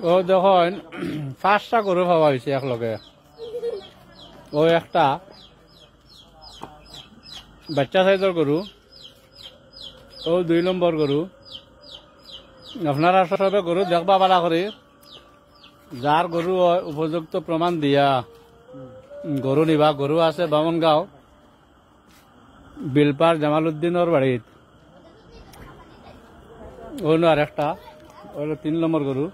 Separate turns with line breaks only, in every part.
ও দেখুন 5টা গরু পাওয়া হয়েছে একলগে। ও একটা বাচ্চা সাইজের গরু, ও 2 নম্বর গরু। আপনারা সবে গরু দেখবা পারা করে, যার গরু উপযুক্ত প্রমাণ দিয়া গরু নিবা। গরু আছে বামনগাঁও বিলপার জামালউদ্দিনের বাড়িত। অন্য আর একটা হলো 3 নম্বর গরু।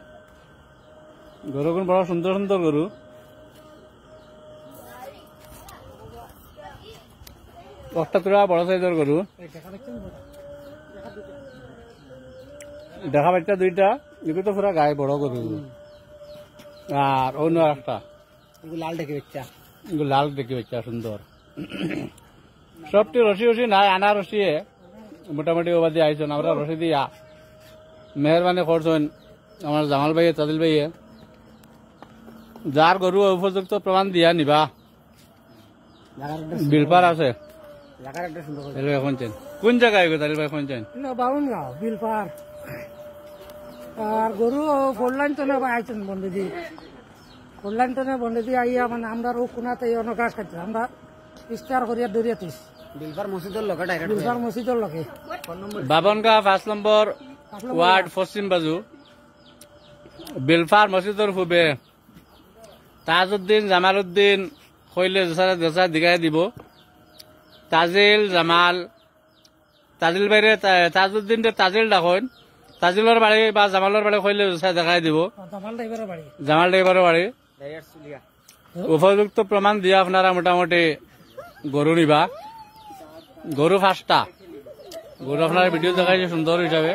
গরুগুলো বড় সুন্দর সুন্দর গরু। একটা তোরা বড় সাইজের গরু, দেখা বাচ্চা 2টা, এগুলো তো পুরা গায়ে বড় গরু। আর অন্য একটা
লাল দেখে বাচ্চা,
এগুলো লাল দেখি বাচ্চা সুন্দর। সবটি রসি রসি নাই, আনা রসিয়ে মোটামুটি ওবাদি আইসন। আমরা রসি দিয়া মেহরবানি করছেন আমার জামাল ভাইয়ে, তাদিল ভাইয়ে। যার গরু উপযুক্ত প্রমাণ দিয়া নিবা। বিলপার আছে এখন কোন জায়গায় তাদিল ভাই শুনছেন?
বামনগাঁও বিলপার। আর গরু ফোরলাইন তো না আইছেন বন্ধুদি, ফোরলাইন তো না বন্ধুদি আইয়া মানে আমরা কোনাতে গাছ খাইছে। আমরা ইস্তার করিয়া দরিয়াতিস বিলপার মসজিদের লগে, বিলপার মসজিদের লগে।
বাবনগাঁও 5 নম্বর ওয়ার্ড পশ্চিম বাজু বিলফার মসজিদের পূবে তাজউদ্দিন জামালউদ্দিন কইলে যেসা দিগাই দিব। তাজিল জামাল, তাজিল বাইরে তাজউদ্দিন তাজিল ডাকন। তাজিলের বাড়ি বা জামালের বাড়ি কইলে যেসা দেখাই দিব। জামাল ড্রাইভারের বাড়ি। উপযুক্ত প্রমাণ দিয়ে আপনারা মোটামুটি গরু নিবা। গরু 5টা গরু আপনারা ভিডিও দেখাইছে সুন্দর হিসাবে।